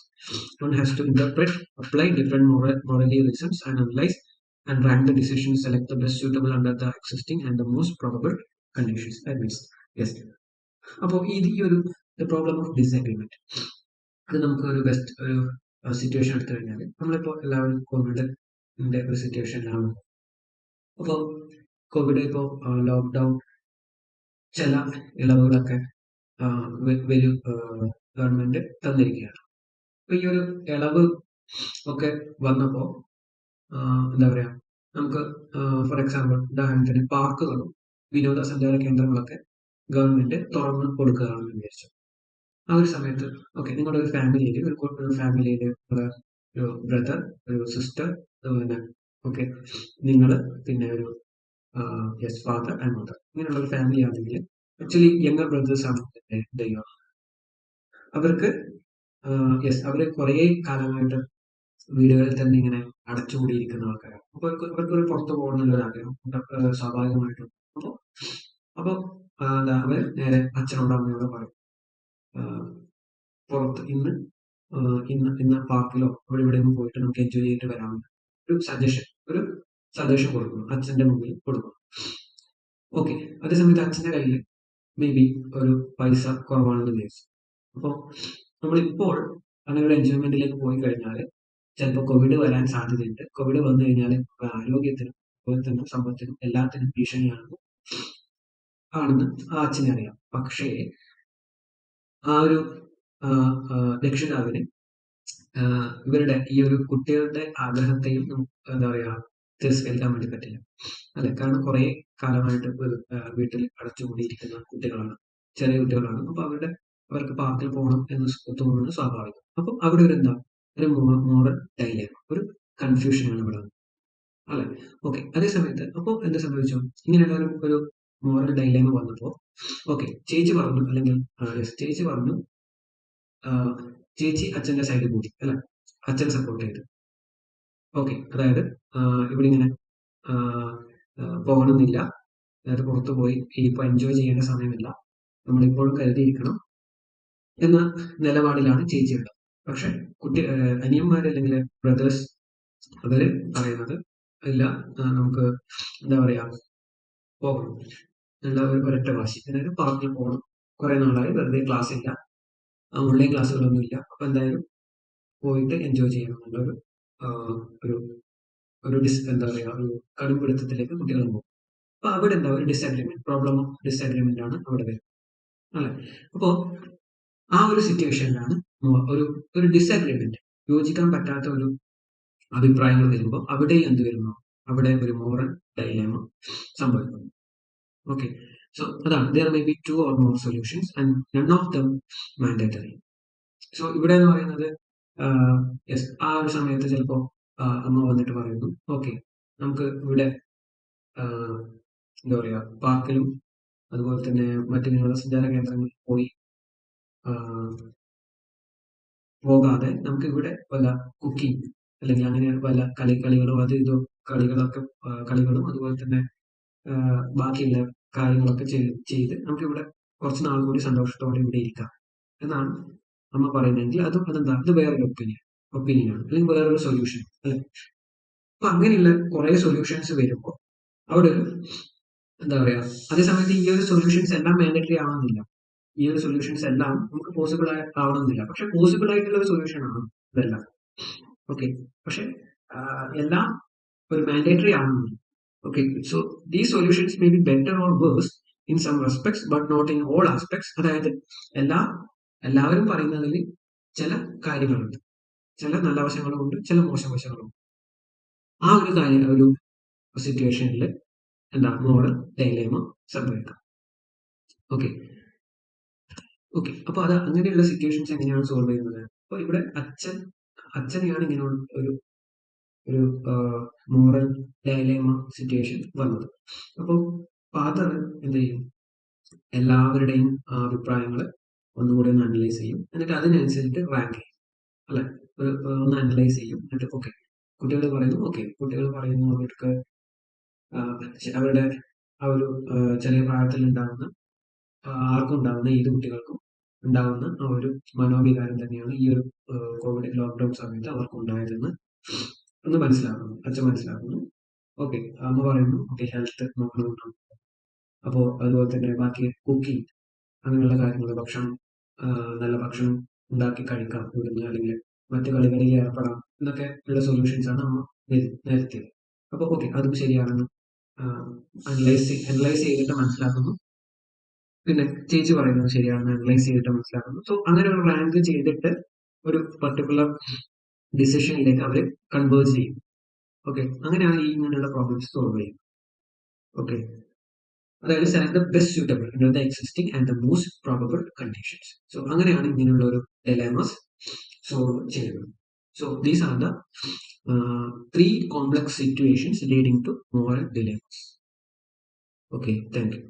One has to interpret, apply different morally reasons, and analyze and rank the decisions, select the best suitable under the existing and the most probable conditions. That means, yes. അപ്പോൾ ഈ ഒരു the problem of disagreement, അത് നമുക്ക് ഒരു best ഒരു situation എടുത്തു കഴിഞ്ഞാൽ, നമ്മളിപ്പോൾ എല്ലാവരും കോവിഡിന്റെ ഒരു സിറ്റുവേഷനിലാണ്. അപ്പോൾ കോവിഡ് ഇപ്പോൾ ലോക്ക്ഡൗൺ ചില ഇളവുകളൊക്കെ വരും ഗവൺമെന്റ് തന്നിരിക്കുകയാണ്. അപ്പൊ ഈ ഒരു ഇളവ് ഒക്കെ വന്നപ്പോൾ എന്താ പറയാ, നമുക്ക് ഫോർ എക്സാമ്പിൾ ഉദാഹരണത്തിന് പാർക്കുകളും വിനോദസഞ്ചാര കേന്ദ്രങ്ങളൊക്കെ ഗവൺമെന്റ് തുറന്ന് കൊടുക്കുകയാണെന്ന് വിചാരിച്ചു. ആ ഒരു സമയത്ത് ഓക്കെ, നിങ്ങളുടെ ഒരു ഫാമിലിയിൽ ഒരു ബ്രദർ, ഒരു സിസ്റ്റർ, അതുപോലെ ഓക്കെ, നിങ്ങൾ പിന്നെ ഒരു യെസ് ഫാദർ ആൻഡ് മദർ, ഇങ്ങനെയുള്ള ഒരു ഫാമിലി ആണെങ്കിൽ ആക്ച്വലി യങ്ങർ ബ്രദേഴ്സ് ആണ് ചെയ്യുക. അവർക്ക് യെസ്, അവർ കുറേ കാലമായിട്ട് വീടുകളിൽ തന്നെ ഇങ്ങനെ അടച്ചുകൂടിയിരിക്കുന്ന ആൾക്കാരാണ്. അപ്പൊ അവർക്കൊരു പുറത്തു പോകണമെന്നൊരു ആഗ്രഹം സ്വാഭാവികമായിട്ടും. അപ്പൊ അവർ നേരെ അച്ഛനോട് അമ്മയോട് പറയും, പുറത്ത് ഇന്ന് പാർക്കിലോ അവിടെ ഇവിടെ പോയിട്ട് നമുക്ക് എൻജോയ് ചെയ്തിട്ട് വരാമെന്ന് ഒരു സജഷൻ കൊടുക്കുന്നു, അച്ഛന്റെ മുമ്പിൽ കൊടുക്കുന്നു. ഓക്കെ, അതേസമയത്ത് അച്ഛന്റെ കയ്യിൽ മേ ബി ഒരു പൈസ കുറവാണെന്ന് വിചാരിച്ചു. അപ്പോൾ നമ്മളിപ്പോൾ അങ്ങനെ ഒരു എൻജോയ്മെന്റിലേക്ക് പോയി കഴിഞ്ഞാൽ ചിലപ്പോൾ കോവിഡ് വരാൻ സാധ്യതയുണ്ട്. കോവിഡ് വന്നു കഴിഞ്ഞാൽ ആരോഗ്യത്തിനും അതുപോലെ തന്നെ സമ്പത്തിനും എല്ലാത്തിനും ഭീഷണിയാണെന്ന് ആ അച്ഛനെ അറിയാം. പക്ഷേ ആ ഒരു രക്ഷിതാവിന് ഇവരുടെ ഈ ഒരു കുട്ടികളുടെ ആഗ്രഹത്തെയും എന്താ പറയാ തിരസ്കരിക്കാൻ വേണ്ടി പറ്റില്ല, അല്ലെ? കാരണം കുറെ കാലമായിട്ട് വീട്ടിൽ അടച്ചുകൂടിയിരിക്കുന്ന കുട്ടികളാണ്, ചെറിയ കുട്ടികളാണ്. അപ്പൊ അവർക്ക് പാർക്കിൽ പോകണം എന്ന് തോന്നുന്നത് സ്വാഭാവികം. അപ്പൊ അവിടെ ഒരു മോറൽ ഡൈലേമ, ഒരു കൺഫ്യൂഷനാണ് ഇവിടെ, അല്ലെ? ഓക്കെ, അതേ സമയത്ത് അപ്പോൾ എന്ത് സംഭവിച്ചു, ഇങ്ങനെയുള്ള ഒരു മോറൽ ഡൈലേമ വന്നപ്പോ ഓക്കെ, ചേച്ചി പറഞ്ഞു, അല്ലെങ്കിൽ ചേച്ചി പറഞ്ഞു, ചേച്ചി അച്ഛന്റെ സൈഡിൽ കൂടി, അല്ലെ? അച്ഛൻ സപ്പോർട്ട് ചെയ്തു. ഓക്കെ, അതായത് ഇവിടെ ഇങ്ങനെ പോകണമെന്നില്ല, അതായത് പുറത്തു പോയി ഇനിയിപ്പോൾ എൻജോയ് ചെയ്യേണ്ട സമയമല്ല, നമ്മളിപ്പോഴും കരുതിയിരിക്കണം, എന്ന നിലപാടിലാണ് ചേച്ചിയുള്ളത്. പക്ഷെ അനിയന്മാർ അല്ലെങ്കിൽ ബ്രദേഴ്സ് അവര് പറയുന്നത് ഇല്ല, നമുക്ക് എന്താ പറയാ പോകണം എന്നുള്ള ഒരൊറ്റ വാശി. അതായത് പാർക്കിൽ പോകണം, കുറെ നാളായി വെറുതെ ക്ലാസ് ഇല്ല, ഓൺലൈൻ ക്ലാസ്സുകളൊന്നും ഇല്ല, അപ്പൊ എന്തായാലും പോയിട്ട് എൻജോയ് ചെയ്യണം എന്നുള്ളൊരു ഒരു ഒരു എന്താ പറയാ ഒരു കടുംപിടുത്തത്തിലേക്ക് കുട്ടികൾ പോകും. അപ്പൊ അവിടെ എന്താ ഒരു ഡിസഗ്രിമെന്റ്, പ്രോബ്ലം ഓഫ് ഡിസഗ്രിമെന്റ് ആണ് അവിടെ വരുന്നത്, അല്ലെ? അപ്പോ ആ ഒരു സിറ്റുവേഷനിലാണ് ഒരു ഒരു ഡിസഗ്രിമെന്റ്, യോജിക്കാൻ പറ്റാത്ത ഒരു അഭിപ്രായങ്ങൾ വരുമ്പോൾ അവിടെ എന്ത് വരുന്നു, അവിടെ ഒരു മോറൽ ഡൈലേമ സംഭവിക്കുന്നു. ഓക്കെ, സോ അതാണ് there may be two or more solutions and none of them mandatory. So ഇവിടെ എന്ന് പറയുന്നത് യെസ്, ആ ഒരു സമയത്ത് ചിലപ്പോൾ അമ്മ വന്നിട്ട് പറയുന്നു, ഓക്കെ നമുക്ക് ഇവിടെ എന്താ പറയാ പാർക്കിലും അതുപോലെ തന്നെ മറ്റു വിനോദസഞ്ചാര കേന്ദ്രങ്ങളിൽ പോയി പോകാതെ നമുക്ക് ഇവിടെ വല്ല കുക്കിംഗ് അല്ലെങ്കിൽ അങ്ങനെ വല്ല കളികളും അത് ഇതോ കളികളൊക്കെ കളികളും അതുപോലെ തന്നെ ബാക്കിയുള്ള കാര്യങ്ങളൊക്കെ ചെയ്ത് നമുക്ക് ഇവിടെ കുറച്ച് നാൾ കൂടി സന്തോഷത്തോടെ ഇവിടെ ഇരിക്കാം എന്നാണ് അമ്മ പറയുന്നതെങ്കിൽ അതെന്താ, അത് വേറൊരു ഒപ്പീനിയനാണ് അല്ലെങ്കിൽ വേറൊരു സൊല്യൂഷൻ, അല്ലെ? അപ്പൊ അങ്ങനെയുള്ള കുറെ സൊല്യൂഷൻസ് വരുമ്പോൾ അവിടെ ഒരു എന്താ പറയാ, അതേസമയത്ത് ഈ ഒരു സൊല്യൂഷൻസ് എല്ലാം മാൻഡേറ്ററി ആവണമെന്നില്ല, ഈ ഒരു സൊല്യൂഷൻസ് എല്ലാം നമുക്ക് പോസിബിൾ ആവണമെന്നില്ല, പക്ഷെ പോസിബിൾ ആയിട്ടുള്ള ഒരു സൊല്യൂഷൻ ആണ് ഇതെല്ലാം. ഓക്കെ, പക്ഷെ എല്ലാം ഒരു മാൻഡേറ്ററി ആവണമെന്നില്ല. Okay, so these solutions may be better or worse in some respects but not in all aspects. അതായത് എല്ലാവരും പറയുന്നതിൽ ചില കാര്യങ്ങളുണ്ട്, ചില നല്ല വശങ്ങളും ഉണ്ട്, ചില മോശം വശങ്ങളും ഉണ്ട്. ആ ഒരു ഒരു സിറ്റുവേഷനിൽ എന്താ മോറൽ ഡൈലേമ സംഭവിക്കാം. ഓക്കെ, ഓക്കെ, അപ്പൊ അത് അങ്ങനെയുള്ള സിറ്റുവേഷൻസ് എങ്ങനെയാണ് സോൾവ് ചെയ്യുന്നത്? അപ്പൊ ഇവിടെ അച്ഛനെയാണ് ഇങ്ങനെ ഒരു ഒരു മോറൽ ഡയലേമ സിറ്റുവേഷൻ വന്നത്. അപ്പോൾ ഫാദർ എന്ത് ചെയ്യും, എല്ലാവരുടെയും അഭിപ്രായങ്ങൾ ഒന്നുകൂടി ഒന്ന് അനലൈസ് ചെയ്യും, എന്നിട്ട് അതിനനുസരിച്ചിട്ട് റാങ്ക് ചെയ്യും, അല്ലെ? ഒന്ന് അനലൈസ് ചെയ്യും, എന്നിട്ട് ഓക്കെ കുട്ടികൾ പറയുന്നു, ഓക്കെ കുട്ടികൾ പറയുന്നു അവർക്ക് അവരുടെ ആ ഒരു ചെറിയ പ്രായത്തിൽ ഉണ്ടാകുന്ന ആർക്കും ഉണ്ടാകുന്ന ഏത് കുട്ടികൾക്കും ഉണ്ടാകുന്ന ആ ഒരു മനോവികാരം തന്നെയാണ് ഈ ഒരു കോവിഡ് ലോക്ക്ഡൌൺ സമയത്ത് അവർക്ക് ഉണ്ടായതെന്ന് ഒന്ന് മനസ്സിലാക്കുന്നു, അച്ഛൻ മനസ്സിലാക്കുന്നു. ഓക്കെ, അമ്മ പറയുന്നു ഓക്കെ ഹെൽത്ത് നോക്കണമെന്നാണ്. അപ്പോൾ അതുപോലെ തന്നെ ബാക്കി കുക്കിംഗ് അങ്ങനെയുള്ള കാര്യങ്ങൾ, ഭക്ഷണം നല്ല ഭക്ഷണം ഉണ്ടാക്കി കഴിക്കാം ഇവിടുന്ന്, അല്ലെങ്കിൽ മറ്റു കളികളിൽ ഏർപ്പെടാം എന്നൊക്കെ ഉള്ള സൊല്യൂഷൻസ് ആണ് അമ്മ നേരത്തെ. അപ്പോൾ ഓക്കെ അതും ശരിയാണെന്ന് അനലൈസ് ചെയ്തിട്ട് മനസ്സിലാക്കുന്നു. പിന്നെ ചേച്ചി പറയുന്നത് ശരിയാണെന്ന് അനലൈസ് ചെയ്തിട്ട് മനസ്സിലാക്കുന്നു. സോ അങ്ങനെ ഒരു റാങ്ക് ചെയ്തിട്ട് ഒരു പർട്ടിക്കുലർ ഡിസിഷനിലേക്ക് അവർ കൺവേഴ്സ് ചെയ്യും. ഓക്കെ, അങ്ങനെയാണ് ഈ ഇങ്ങനെയുള്ള പ്രോബ്ലംസ് സോൾവ് ചെയ്യുന്നത്. ഓക്കെ, അതായത് select the best suitable under the existing and the most probable conditions. So അങ്ങനെയാണ് ഇങ്ങനെയുള്ള ഒരു ഡൈലേമാസ് സോൾവ് ചെയ്യുന്നത്. So these are the three complex situations leading to moral dilemmas. Okay, thank U.